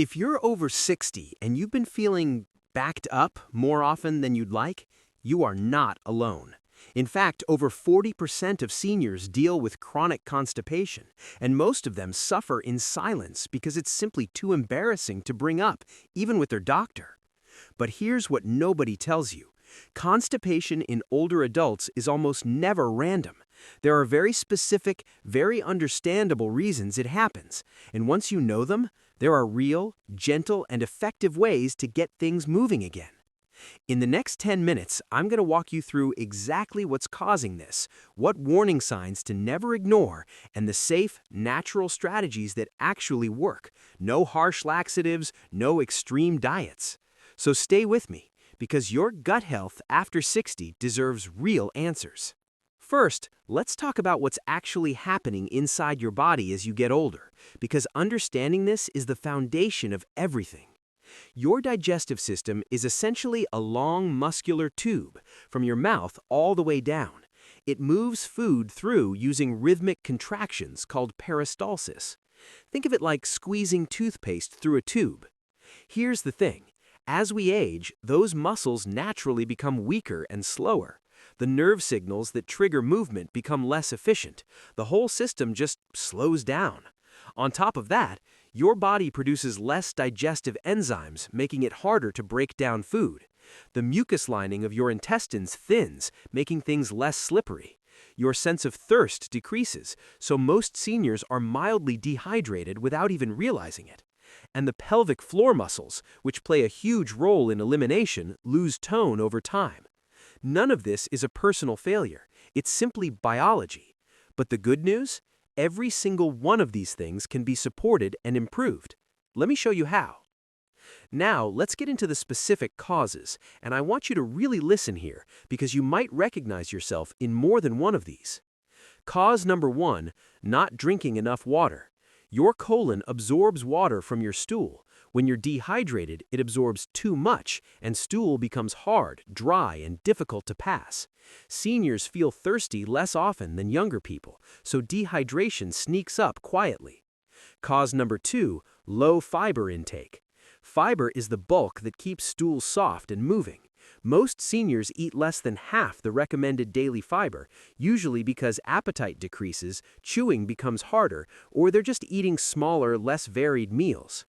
If you're over 60 and you've been feeling backed up more often than you'd like, you are not alone. In fact, over 40% of seniors deal with chronic constipation, and most of them suffer in silence because it's simply too embarrassing to bring up, even with their doctor. But here's what nobody tells you. Constipation in older adults is almost never random. There are very specific, very understandable reasons it happens, and once you know them, there are real, gentle, and effective ways to get things moving again. In the next 10 minutes, I'm going to walk you through exactly what's causing this, what warning signs to never ignore, and the safe, natural strategies that actually work. No harsh laxatives, no extreme diets. So stay with me, because your gut health after 60 deserves real answers. First, let's talk about what's actually happening inside your body as you get older, because understanding this is the foundation of everything. Your digestive system is essentially a long muscular tube, from your mouth all the way down. It moves food through using rhythmic contractions called peristalsis. Think of it like squeezing toothpaste through a tube. Here's the thing. As we age, those muscles naturally become weaker and slower. The nerve signals that trigger movement become less efficient. The whole system just slows down. On top of that, your body produces less digestive enzymes, making it harder to break down food. The mucus lining of your intestines thins, making things less slippery. Your sense of thirst decreases, so most seniors are mildly dehydrated without even realizing it. And the pelvic floor muscles, which play a huge role in elimination, lose tone over time. None of this is a personal failure. It's simply biology. But the good news? Every single one of these things can be supported and improved. Let me show you how. Now, let's get into the specific causes, and I want you to really listen here because you might recognize yourself in more than one of these. Cause number 1, not drinking enough water. Your colon absorbs water from your stool. When you're dehydrated, it absorbs too much, and stool becomes hard, dry, and difficult to pass. Seniors feel thirsty less often than younger people, so dehydration sneaks up quietly. Cause number 2, low fiber intake. Fiber is the bulk that keeps stools soft and moving. Most seniors eat less than half the recommended daily fiber, usually because appetite decreases, chewing becomes harder, or they're just eating smaller, less varied meals.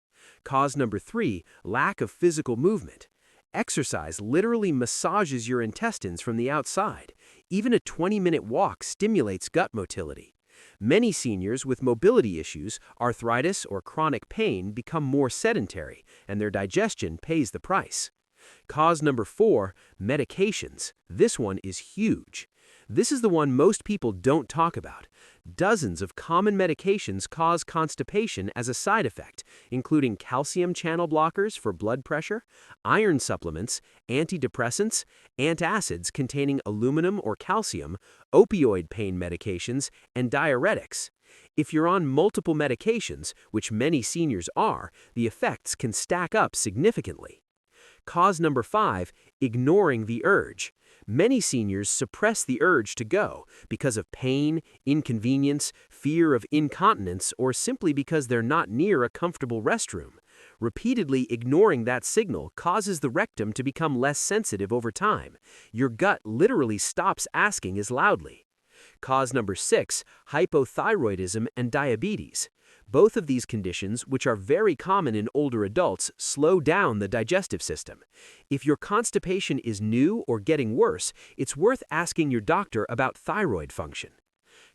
Cause number 3, lack of physical movement. Exercise literally massages your intestines from the outside. Even a 20-minute walk stimulates gut motility. Many seniors with mobility issues, arthritis, or chronic pain become more sedentary, and their digestion pays the price. Cause number 4, medications. This one is huge. This is the one most people don't talk about. Dozens of common medications cause constipation as a side effect, including calcium channel blockers for blood pressure, iron supplements, antidepressants, antacids containing aluminum or calcium, opioid pain medications, and diuretics. If you're on multiple medications, which many seniors are, the effects can stack up significantly. Cause number 5, ignoring the urge. Many seniors suppress the urge to go because of pain, inconvenience, fear of incontinence, or simply because they're not near a comfortable restroom. Repeatedly ignoring that signal causes the rectum to become less sensitive over time. Your gut literally stops asking as loudly. Cause number 6, hypothyroidism and diabetes. Both of these conditions, which are very common in older adults, slow down the digestive system. If your constipation is new or getting worse, it's worth asking your doctor about thyroid function.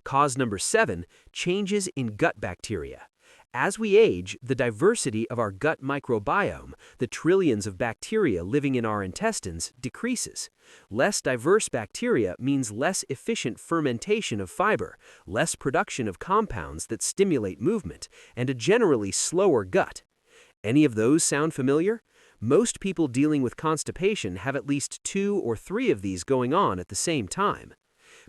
Cause number 7, changes in gut bacteria. As we age, the diversity of our gut microbiome, the trillions of bacteria living in our intestines, decreases. Less diverse bacteria means less efficient fermentation of fiber, less production of compounds that stimulate movement, and a generally slower gut. Any of those sound familiar? Most people dealing with constipation have at least 2 or 3 of these going on at the same time.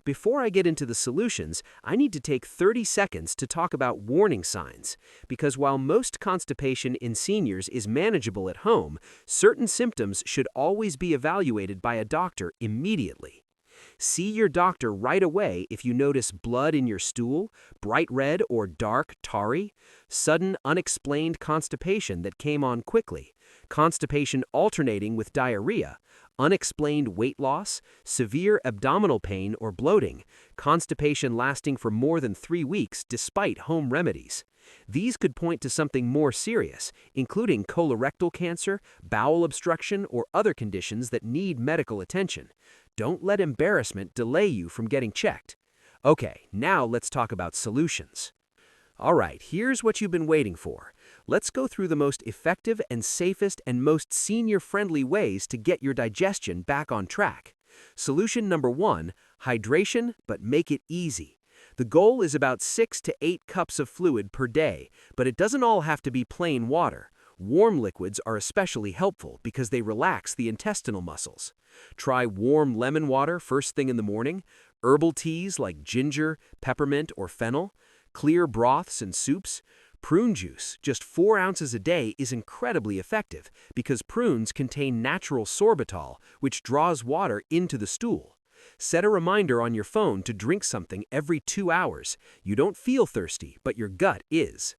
Before I get into the solutions, I need to take 30 seconds to talk about warning signs, because while most constipation in seniors is manageable at home, certain symptoms should always be evaluated by a doctor immediately. See your doctor right away if you notice blood in your stool, bright red or dark tarry, sudden unexplained constipation that came on quickly, constipation alternating with diarrhea, unexplained weight loss, severe abdominal pain or bloating, constipation lasting for more than 3 weeks despite home remedies. These could point to something more serious, including colorectal cancer, bowel obstruction, or other conditions that need medical attention. Don't let embarrassment delay you from getting checked. Okay, now let's talk about solutions. All right, here's what you've been waiting for. Let's go through the most effective and safest and most senior-friendly ways to get your digestion back on track. Solution number 1, hydration, but make it easy. The goal is about 6 to 8 cups of fluid per day, but it doesn't all have to be plain water. Warm liquids are especially helpful because they relax the intestinal muscles. Try warm lemon water first thing in the morning, herbal teas like ginger, peppermint, or fennel, clear broths and soups. Prune juice, just 4 ounces a day, is incredibly effective because prunes contain natural sorbitol, which draws water into the stool. Set a reminder on your phone to drink something every 2 hours. You don't feel thirsty, but your gut is.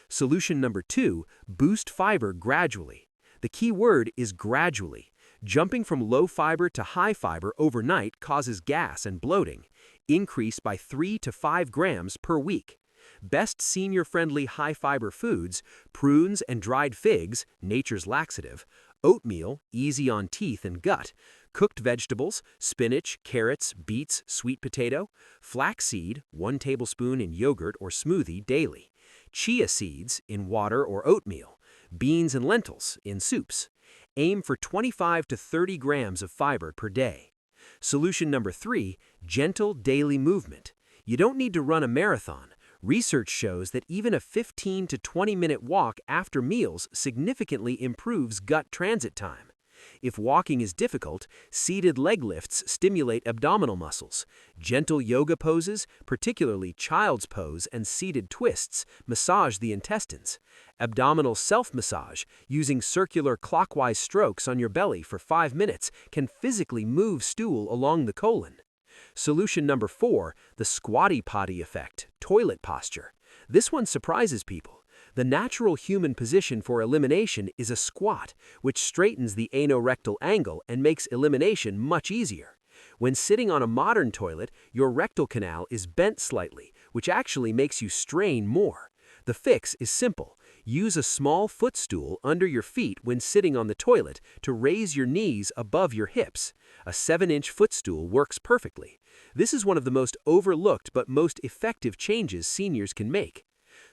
Solution number 2, boost fiber gradually. The key word is gradually. Jumping from low fiber to high fiber overnight causes gas and bloating. Increase by 3 to 5 grams per week. Best senior-friendly high-fiber foods: prunes and dried figs, nature's laxative; oatmeal, easy on teeth and gut; cooked vegetables, spinach, carrots, beets, sweet potato; flaxseed, 1 tablespoon in yogurt or smoothie daily; chia seeds, in water or oatmeal; beans and lentils, in soups. Aim for 25 to 30 grams of fiber per day. Solution number 3, gentle daily movement. You don't need to run a marathon. Research shows that even a 15 to 20-minute walk after meals significantly improves gut transit time. If walking is difficult, seated leg lifts stimulate abdominal muscles. Gentle yoga poses, particularly child's pose and seated twists, massage the intestines. Abdominal self-massage, using circular clockwise strokes on your belly for 5 minutes, can physically move stool along the colon. Solution number 4, the squatty potty effect, toilet posture. This one surprises people. The natural human position for elimination is a squat, which straightens the anorectal angle and makes elimination much easier. When sitting on a modern toilet, your rectal canal is bent slightly, which actually makes you strain more. The fix is simple. Use a small footstool under your feet when sitting on the toilet to raise your knees above your hips. A 7-inch footstool works perfectly. This is one of the most overlooked but most effective changes seniors can make.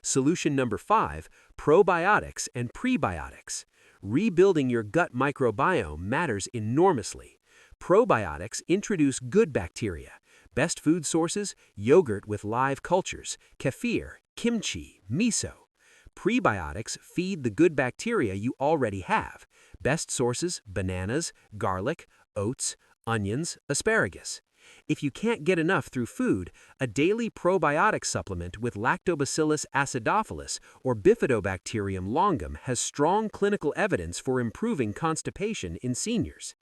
Solution number 5, probiotics and prebiotics. Rebuilding your gut microbiome matters enormously. Probiotics introduce good bacteria. Best food sources: yogurt with live cultures, kefir, kimchi, miso. Prebiotics feed the good bacteria you already have. Best sources: bananas, garlic, oats, onions, asparagus. If you can't get enough through food, a daily probiotic supplement with Lactobacillus acidophilus or Bifidobacterium longum has strong clinical evidence for improving constipation in seniors.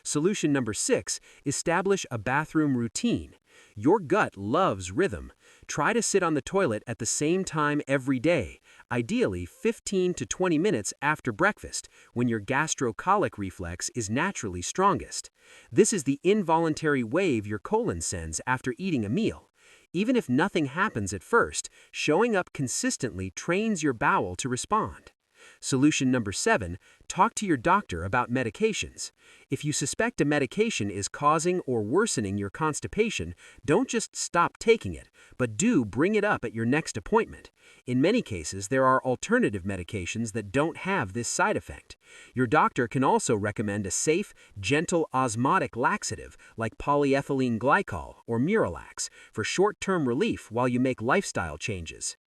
Solution number 6, establish a bathroom routine. Your gut loves rhythm. Try to sit on the toilet at the same time every day, ideally 15 to 20 minutes after breakfast, when your gastrocolic reflex is naturally strongest. This is the involuntary wave your colon sends after eating a meal. Even if nothing happens at first, showing up consistently trains your bowel to respond. Solution number 7, talk to your doctor about medications. If you suspect a medication is causing or worsening your constipation, don't just stop taking it, but do bring it up at your next appointment. In many cases, there are alternative medications that don't have this side effect. Your doctor can also recommend a safe, gentle osmotic laxative like polyethylene glycol or Miralax for short-term relief while you make lifestyle changes.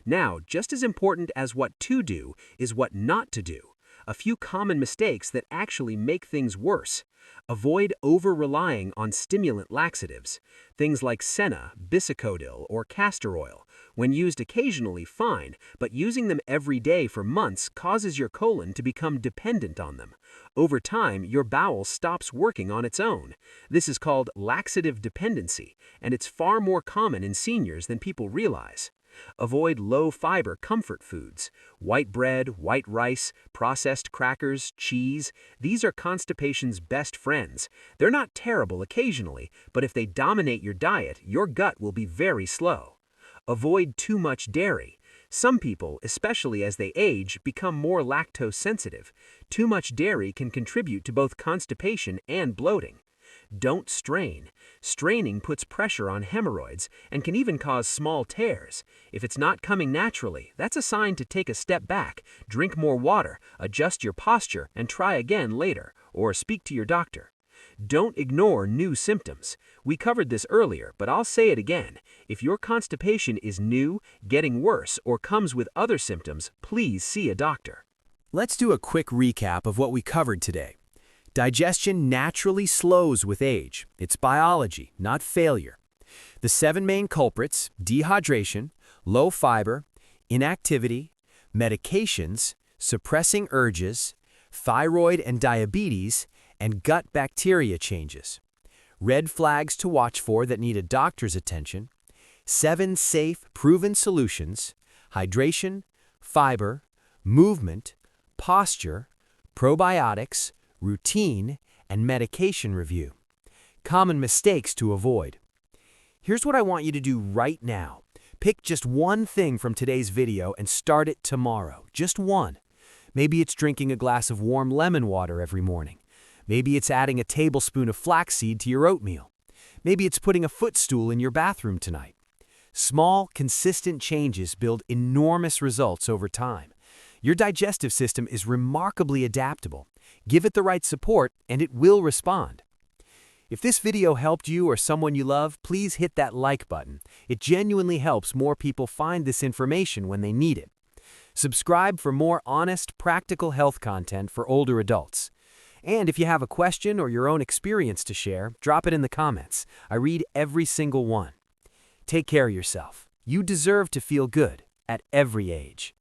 Now, just as important as what to do is what not to do. A few common mistakes that actually make things worse. Avoid over-relying on stimulant laxatives, things like senna, bisacodyl, or castor oil. When used occasionally, fine, but using them every day for months causes your colon to become dependent on them. Over time, your bowel stops working on its own. This is called laxative dependency, and it's far more common in seniors than people realize. Avoid low-fiber comfort foods. White bread, white rice, processed crackers, cheese. These are constipation's best friends. They're not terrible occasionally, but if they dominate your diet, your gut will be very slow. Avoid too much dairy. Some people, especially as they age, become more lactose sensitive. Too much dairy can contribute to both constipation and bloating. Don't strain. Straining puts pressure on hemorrhoids and can even cause small tears. If it's not coming naturally, that's a sign to take a step back, drink more water, adjust your posture, and try again later, or speak to your doctor. Don't ignore new symptoms. We covered this earlier, but I'll say it again. If your constipation is new, getting worse, or comes with other symptoms, please see a doctor. Let's do a quick recap of what we covered today. Digestion naturally slows with age. It's biology, not failure. The 7 main culprits: dehydration, low fiber, inactivity, medications, suppressing urges, thyroid and diabetes, and gut bacteria changes. Red flags to watch for that need a doctor's attention: 7 safe, proven solutions: hydration, fiber, movement, posture, probiotics, routine, and medication review. Common mistakes to avoid. Here's what I want you to do right now. Pick just one thing from today's video and start it tomorrow. Just one. Maybe it's drinking a glass of warm lemon water every morning. Maybe it's adding a tablespoon of flaxseed to your oatmeal. Maybe it's putting a footstool in your bathroom tonight. Small, consistent changes build enormous results over time. Your digestive system is remarkably adaptable. Give it the right support, and it will respond. If this video helped you or someone you love, please hit that like button. It genuinely helps more people find this information when they need it. Subscribe for more honest, practical health content for older adults. And if you have a question or your own experience to share, drop it in the comments. I read every single one. Take care of yourself. You deserve to feel good at every age.